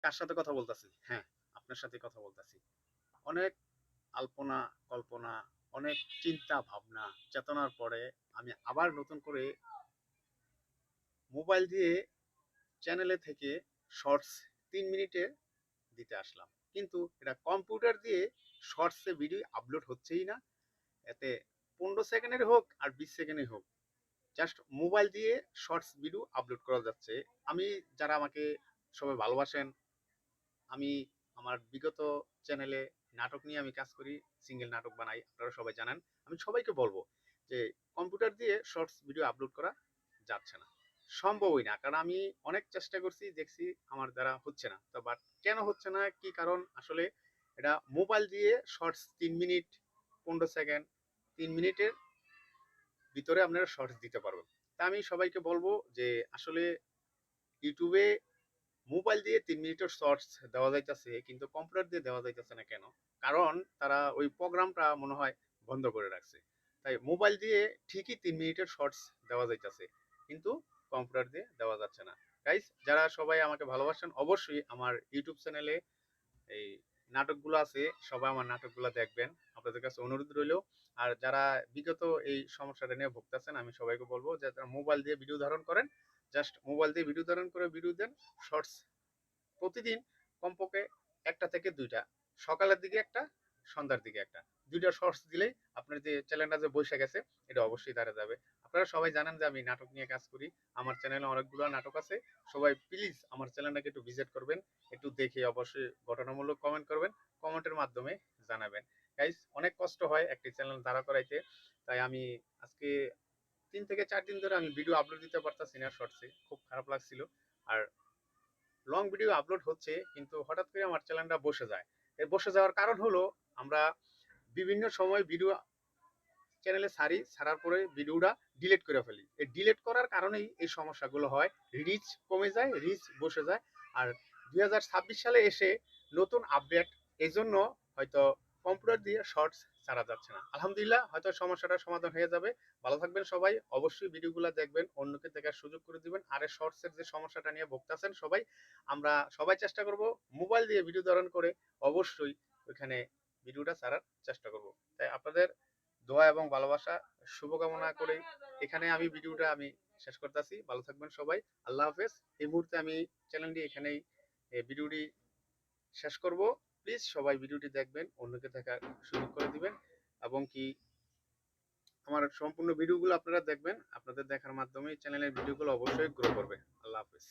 কার সাথে কথা বলতাছি? হ্যাঁ, আপনার সাথে কথা বলতাছি। অনেক আল্পনা কল্পনা, অনেক চিন্তা ভাবনা, চেতনার পরে আমি আবার নতুন করে মোবাইল দিয়ে চ্যানেলে থেকে শর্টস ৩ মিনিটে দিতে আসলাম। কিন্তু এটা কম্পিউটার দিয়ে শর্টসে ভিডিও আপলোড হচ্ছেই না। এতে ১৫ সেকেন্ডের হোক আর ২০ সেকেন্ডের হোক, জাস্ট মোবাইল দিয়ে শর্টস ভিডিও আপলোড করা যাচ্ছে। আমি যারা আমাকে সবাই ভালোবাসেন, আমি আমার বিগত চ্যানেলে নাটক নিয়ে আমি কাজ করি, সিঙ্গেল নাটক বানাই, আপনারা সবাই জানেন। আমি সবাইকে বলবো যে কম্পিউটার দিয়ে শর্টস ভিডিও আপলোড করা যাচ্ছে না, সম্ভবই না। কারণ আমি অনেক চেষ্টা করছি, দেখছি আমার দ্বারা হচ্ছে না। তো বাট কেন হচ্ছে না, কি কারণ, আসলে এটা মোবাইল দিয়ে শর্টস ৩ মিনিট ১৫ সেকেন্ড, ৩ মিনিটের ভিতরে আপনারা শর্টস দিতে পারবেন। তা আমি সবাইকে বলবো যে আসলে ইউটিউবে মোবাইল দিয়ে ৩ মিনিটের শর্টস দেওয়া যাইতেছে, কিন্তু কম্পিউটার দিয়ে দেওয়া যাইতেছে না কেন? কারণ তারা ওই প্রোগ্রামটা মনে হয় বন্ধ করে রাখছে। তাই মোবাইল দিয়ে ঠিকই ৩ মিনিটের শর্টস দেওয়া যাইতেছে, কিন্তু কম্পিউটার দিয়ে দেওয়া যাচ্ছে না। গাইস, যারা সবাই আমাকে ভালোবাসেন, অবশ্যই আমার ইউটিউব চ্যানেলে এই নাটকগুলো আছে, সবাই আমার নাটকগুলো দেখবেন, আপনাদের কাছে অনুরোধ রইল। আর যারা বিগত এই সমস্যাটা নিয়ে ভুগতেছেন, আমি সবাইকে বলবো যে তারা মোবাইল দিয়ে ভিডিও ধারণ করেন, জাস্ট মোবাইল দিয়ে ভিডিও ধারণ করে ভিডিও দেন। শর্টস প্রতিদিন কমপক্ষে ১টা থেকে ২টা, সকালের দিকে একটা, সন্ধ্যার দিকে একটা, ২টা শর্টস দিলেই আপনার যে চ্যানেলটা যে বসে গেছে এটা অবশ্যই দাঁড়া যাবে। আপনারা সবাই জানেন যে আমি নাটক নিয়ে কাজ করি, আমার চ্যানেলে অনেকগুলো নাটক আছে। সবাই প্লিজ আমার চ্যানেলটাকে একটু ভিজিট করবেন, একটু দেখে অবশ্যই গঠনমূলক কমেন্ট করবেন, কমেন্টের মাধ্যমে জানাবেন। গাইস, অনেক কষ্ট হয় একটি চ্যানেল দাঁড়া করাইতে, তাই আমি আজকে ৩ থেকে ৪ দিন ধরে আমি ভিডিও আপলোড দিতে পারতাছি না শর্টসে, খুব খারাপ লাগছিল। আর লং ভিডিও আপলোড হচ্ছে, কিন্তু হঠাৎ করে আমার চ্যানেলটা বসে যায়। এর বসে যাওয়ার কারণ হলো, আমরা বিভিন্ন সময় ভিডিও চ্যানেলে ছাড়ি, ছাড়ার পরে ভিডিওটা ডিলিট করে ফেলি। এই ডিলিট করার কারণেই এই সমস্যাগুলো হয়। রিচ কমে যায়, রিচ বসে যায়। আর ২০২৬ সালে এসে নতুন আপডেট, এই জন্য হয়তো কম্পিউটার দিয়ে শর্টস ছাড়া যাচ্ছে না। আলহামদুলিল্লাহ, হয়তো সমস্যাটার সমাধান হয়ে যাবে। ভালো থাকবেন সবাই, অবশ্যই ভিডিওগুলো দেখবেন, অন্যকে দেখার সুযোগ করে দিবেন। আর এই শর্টসের যে সমস্যাটা নিয়ে ভুগতেছেন সবাই, আমরা সবাই চেষ্টা করব মোবাইল দিয়ে ভিডিও ধারণ করে অবশ্যই ওইখানে ভিডিওটা ছাড়ার চেষ্টা করব। তাই আপনাদের দোয়া এবং ভালোবাসা, শুভকামনা করে এখানে আমি ভিডিওটা আমি শেষ করতেছি। ভালো থাকবেন সবাই, আল্লাহ হাফেজ। এই মুহূর্তে আমি চ্যানেলটি এখানেই ভিডিওটি শেষ করব। প্লিজ সবাই ভিডিওটি দেখবেন, অন্যকে দেখার সুযোগ করে দিবেন, এবং কি আমার সম্পূর্ণ ভিডিওগুলো আপনারা দেখবেন। আপনাদের দেখার মাধ্যমে চ্যানেলের ভিডিওগুলো অবশ্যই গ্রো করবে। আল্লাহ হাফেজ।